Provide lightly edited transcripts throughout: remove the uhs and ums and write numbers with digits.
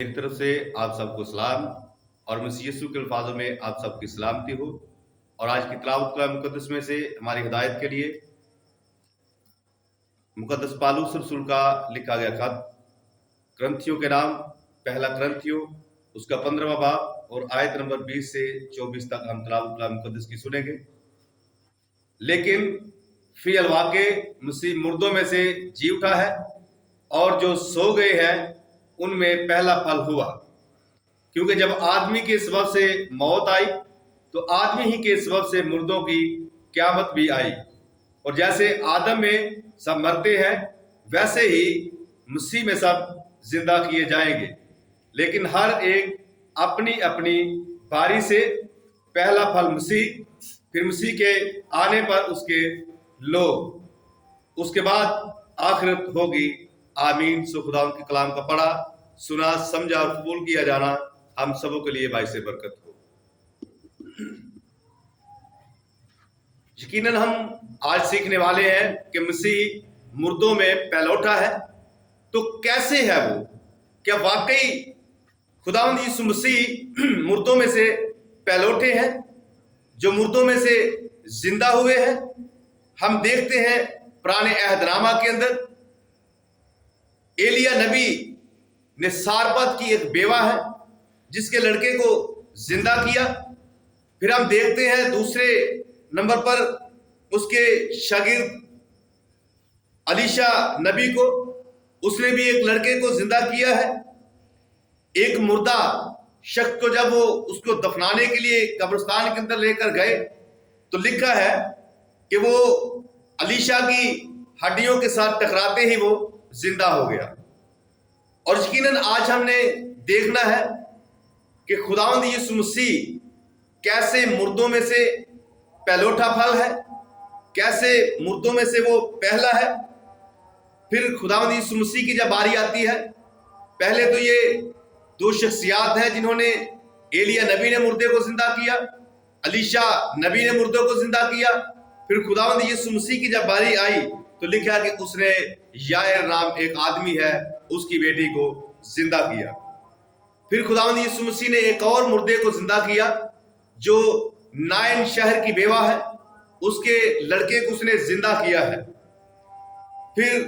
एक तरफ से आप सबको सलाम और मसीह यीशु के अल्फाजों में आप सबकी सलामती हो। और आज की तिलावत कलाम मुकद्दस में से हमारी हिदायत के लिए मुकद्दस पालूस रसूल का लिखा गया खत क्रंथियों के नाम पहला क्रंथियों उसका 15वां बाब और आयत नंबर 20 से 24 तक हम तिलावत कलाम मुकद्दस की सुनेंगे। लेकिन फी अलवाक़े मसीह मुर्दों में से जी उठा है और जो सो गए हैं उनमें पहला फल हुआ, क्योंकि जब आदमी के सबब से मौत आई तो आदमी ही के सबब से मुर्दों की क़यामत भी आई। और जैसे आदम में सब मरते हैं वैसे ही मसीह में सब जिंदा किए जाएंगे, लेकिन हर एक अपनी अपनी बारी से। पहला फल मसीह, फिर मसीह के आने पर उसके लोग, उसके बाद आखिरत होगी। आमीन। सो खुदा के कलाम का पढ़ा, सुना, समझा और कबूल किया जाना हम सबों के लिए बाइस बरकत हो। यकीनन हम आज सीखने वाले हैं कि मसीह मुर्दों में पहलौठा है। तो कैसे है वो? क्या वाकई खुदावंद यीशु मसीह मुर्दों में से पहलौठे हैं, जो मुर्दों में से जिंदा हुए हैं? हम देखते हैं पुराने अहदनामा के अंदर एलिया नबी ने सारपत की एक बेवा है जिसके लड़के को जिंदा किया। फिर हम देखते हैं दूसरे नंबर पर उसके शागिर्द अलीशा नबी को, उसने भी एक लड़के को जिंदा किया है। एक मुर्दा शख्स को जब वो उसको दफनाने के लिए कब्रिस्तान के अंदर लेकर गए तो लिखा है कि वो अलीशा की हड्डियों के साथ टकराते ही वो जिंदा हो गया। और यकीनन आज हमने देखना है कि खुदावंद यीशु मसीह कैसे मुर्दों में से पहलौठा फल है, कैसे मुर्दों में से वो पहला है। फिर खुदावंद यीशु मसीह की जब बारी आती है, पहले तो ये दो शख्सियात हैं जिन्होंने, एलिया नबी ने मुर्दे को जिंदा किया, अलीशा नबी ने मुर्दों को जिंदा किया। फिर खुदावंद यीशु मसीह की जब बारी आई तो लिखा कि उसने यायर नाम एक आदमी है, उसकी बेटी को जिंदा किया। फिर खुदावंद यीशु मसीह ने एक और मुर्दे को जिंदा किया जो नाइन शहर की बेवा है, उसके लड़के को उसने जिंदा किया है। फिर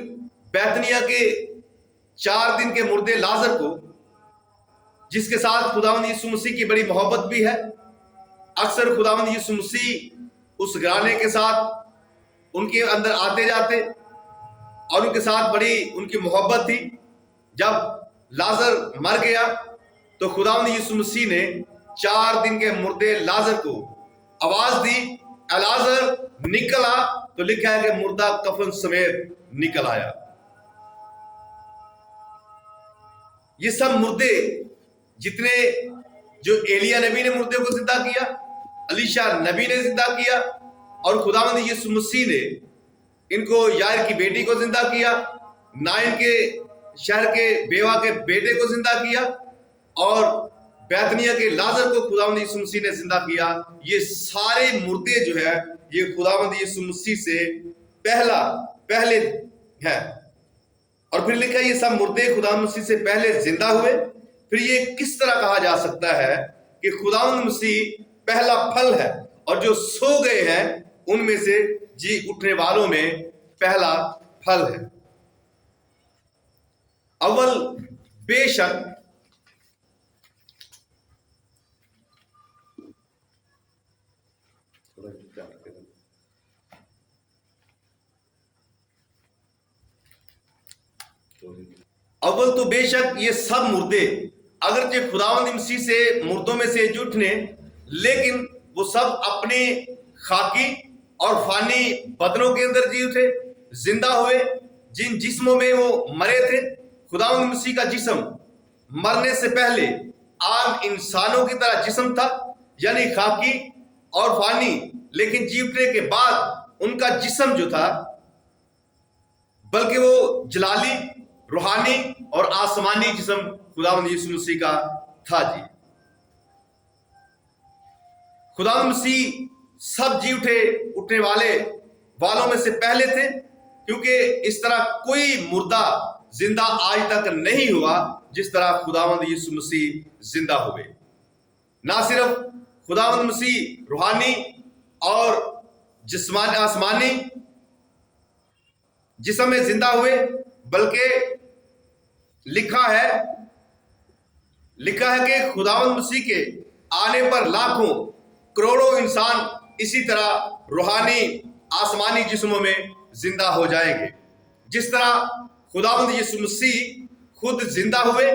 बैतनिया के 4 दिन के मुर्दे लाजर को, जिसके साथ खुदावंद यीशु मसीह की बड़ी मोहब्बत भी है। अक्सर खुदावंद यीशु मसीह उस घराने के साथ उनके अंदर आते जाते और उनके साथ बड़ी उनकी मोहब्बत थी। जब लाजर मर गया तो खुदावंद यीशु मसीह ने 4 दिन के मुर्दे लाजर को आवाज दी, लाजर निकल आ। तो लिखा है कि मुर्दा कफन समेत निकल आया। ये सब मुर्दे जितने, जो एलिया नबी ने मुर्दे को जिंदा किया, अलीशा नबी ने जिंदा किया और खुदावंद यीशु मसीह ने इनको यार की बेटी को जिंदा किया, नाइन के शहर के बेवा के बेटे को जिंदा किया और बैतनिया के लाजर को खुदावंद यीशु मसीह ने जिंदा किया। ये सारे मुर्दे जो है ये खुदावंद यीशु मसीह से पहले है। और फिर लिखा ये सब मुर्दे खुदावंद मसीह से पहले जिंदा हुए। फिर ये किस तरह कहा जा सकता है कि खुदावंद मसीह पहला फल है और जो सो गए हैं उनमें से जी उठने वालों में पहला फल है। अव्वल बेशक अव्वल तो बेशक ये सब मुर्दे अगरचे खुदावंद मसीह से मुर्दों में से उठने, लेकिन वो सब अपने खाकी और फानी बदनों के अंदर जी उठे, जिंदा हुए। जिन जिस्मों में वो मरे थे, खुदावंद मसीह का जिस्म मरने से पहले आम इंसानों की तरह जिस्म था, यानी खाकी और फानी, लेकिन जी उठने के बाद उनका जिस्म जो था बल्कि वो जलाली, रूहानी और आसमानी जिस्म खुदावंद यीशु मसीह का था। जी खुदावंद मसीह सब जी उठने वालों में से पहले थे, क्योंकि इस तरह कोई मुर्दा जिंदा आज तक नहीं हुआ जिस तरह खुदावंद यीशु मसीह जिंदा हुए। ना सिर्फ खुदावंद मसीह रूहानी और जिस्मानी आसमानी जिस्म में जिंदा हुए, बल्कि लिखा है कि खुदावंद मसीह के आने पर लाखों करोड़ों इंसान इसी तरह रूहानी आसमानी जिस्मों में जिंदा हो जाएंगे। जिस तरह खुदावंद यीशु मसीह खुद जिंदा हुए,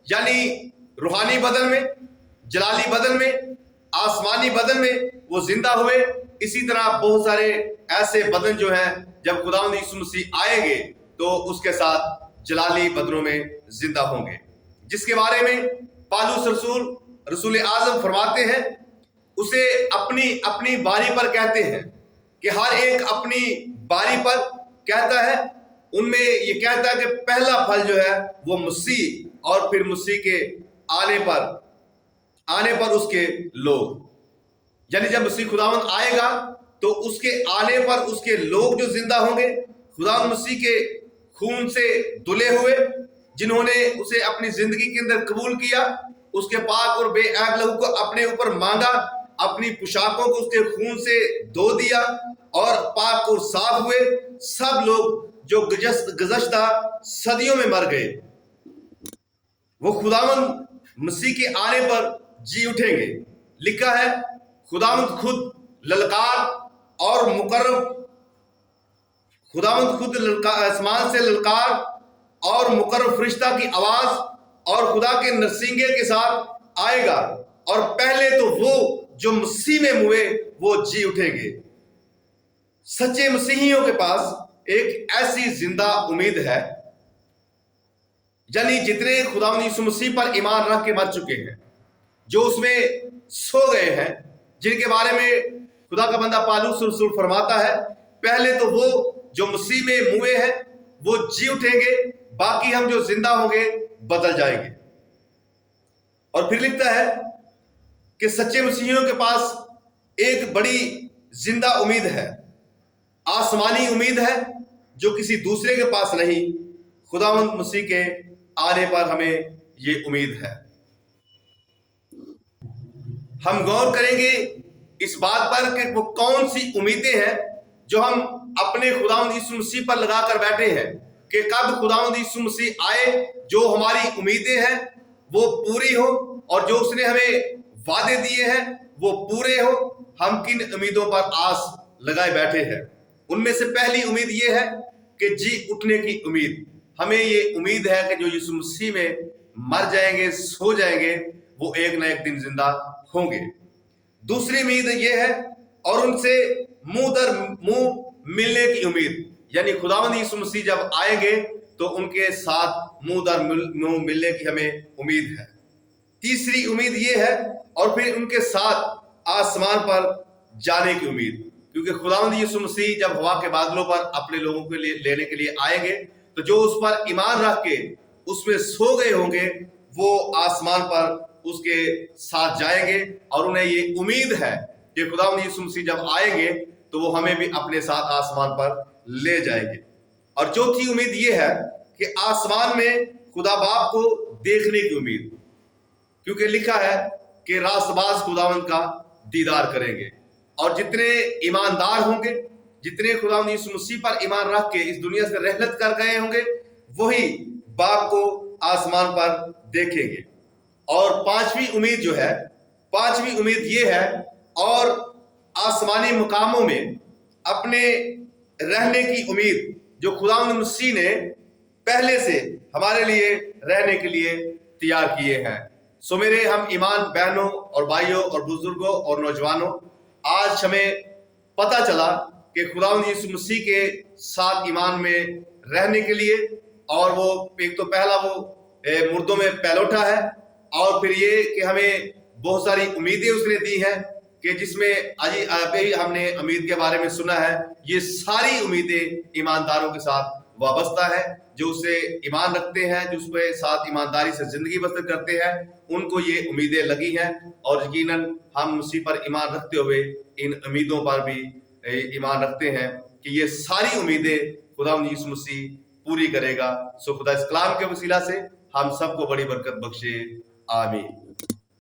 यानी रूहानी बदन में, जलाली बदन में, आसमानी बदन में वो जिंदा हुए, इसी तरह बहुत सारे ऐसे बदन जो हैं जब खुदावंद यीशु मसीह आएंगे तो उसके साथ जलाली बदनों में जिंदा होंगे, जिसके बारे में पालूस रसूल आजम फरमाते हैं, उसे अपनी अपनी बारी पर कहते हैं कि हर एक अपनी बारी पर कहता है। उनमें ये कहता है कि पहला फल जो है वो मसीह, और फिर मसीह के आने पर उसके लोग, यानी जब मसीह खुदावंद आएगा तो उसके आने पर उसके लोग जो जिंदा होंगे, खुदावंद मसीह के खून से धुले हुए, जिन्होंने उसे अपनी जिंदगी के अंदर कबूल किया, उसके पाक और बेऐब लहू को अपने ऊपर मांगा, अपनी पोशाकों को उसके खून से धो दिया और पाक और साफ हुए। सब लोग जो गुज़श्ता सदियों में मर गए, वो खुदावंद मसीह के आने पर जी उठेंगे। लिखा है खुदावंद खुद ललकार और मुकर्रब, खुदावंद खुद आसमान से ललकार और मुकर्रब फरिश्ता की आवाज और खुदा के नरसिंगे के साथ आएगा, और पहले तो वो जो मसीह में हुए वो जी उठेंगे। सच्चे मसीहियों के पास एक ऐसी जिंदा उम्मीद है, यानी जितने खुदावंद यीशु मसीह पर ईमान रख के मर चुके हैं, जो उसमें सो गए हैं, जिनके बारे में खुदा का बंदा पालूस रसूल फरमाता है, पहले तो वो जो मसीह में मुए हैं वो जी उठेंगे, बाकी हम जो जिंदा होंगे बदल जाएंगे। और फिर लिखता है कि सच्चे मसीहियों के पास एक बड़ी जिंदा उम्मीद है, आसमानी उम्मीद है, जो किसी दूसरे के पास नहीं। खुदावंद मसीह के आने पर हमें ये उम्मीद है। हम गौर करेंगे इस बात पर कि वो कौन सी उम्मीदें हैं जो हम अपने खुदावंद यीशु मसीह पर लगाकर बैठे हैं, कि कब खुदावंद यीशु मसीह आए, जो हमारी उम्मीदें हैं वो पूरी हो, और जो उसने हमें वादे दिए हैं वो पूरे हो। हम किन उम्मीदों पर आस लगाए बैठे हैं? उनमें से पहली उम्मीद ये है कि जी उठने की उम्मीद। हमें ये उम्मीद है कि जो यीशु मसीह में मर जाएंगे, सो जाएंगे, वो एक ना एक दिन जिंदा होंगे। दूसरी उम्मीद ये है, और उनसे मुंह दर मुंह मिलने की उम्मीद, यानी खुदावंद यीशु मसीह जब आएंगे तो उनके साथ मुंह दर मुंह मिलने की हमें उम्मीद है। तीसरी उम्मीद ये है, और फिर उनके साथ आसमान पर जाने की उम्मीद, क्योंकि खुदावंद यीशु मसीह जब हवा के बादलों पर अपने लोगों के लिए लेने के लिए आएंगे, तो जो उस पर ईमान रख के उसमें सो गए होंगे वो आसमान पर उसके साथ जाएंगे, और उन्हें ये उम्मीद है कि खुदावंद यीशु मसीह जब आएंगे तो वो हमें भी अपने साथ आसमान पर ले जाएंगे। और चौथी उम्मीद ये है कि आसमान में खुदा बाप को देखने की उम्मीद, क्योंकि लिखा है कि रास्तबाज खुदावंद का दीदार करेंगे। और जितने ईमानदार होंगे, जितने खुदावंद यीशु मसीह पर ईमान रख के इस दुनिया से रहलत कर गए होंगे, वही बाप को आसमान पर देखेंगे। और पांचवी उम्मीद जो है, पांचवी उम्मीद ये है, और आसमानी मुकामों में अपने रहने की उम्मीद जो खुदावंद मसीह ने पहले से हमारे लिए रहने के लिए तैयार किए हैं। सो मेरे हम ईमान बहनों और भाइयों और बुजुर्गों और नौजवानों, आज हमें पता चला कि खुदावंद यीशु मसीह के साथ ईमान में रहने के लिए, और वो एक तो पहला वो मुर्दों में पहलौठा है, और फिर ये कि हमें बहुत सारी उम्मीदें उसने दी हैं, कि जिसमें अभी हमने उम्मीद के बारे में सुना है। ये सारी उम्मीदें ईमानदारों के साथ वाबस्ता है, जो उसे ईमान रखते हैं, जो उसके साथ ईमानदारी से जिंदगी बसर करते हैं, उनको ये उम्मीदें लगी हैं। और यकीनन हम उसी पर ईमान रखते हुए इन उम्मीदों पर भी ईमान रखते हैं कि ये सारी उम्मीदें खुदावंद यीशु मसीह पूरी करेगा। सो खुदा इस कलाम के वसीला से ہم سب کو بڑی برکت بخشے. آمین.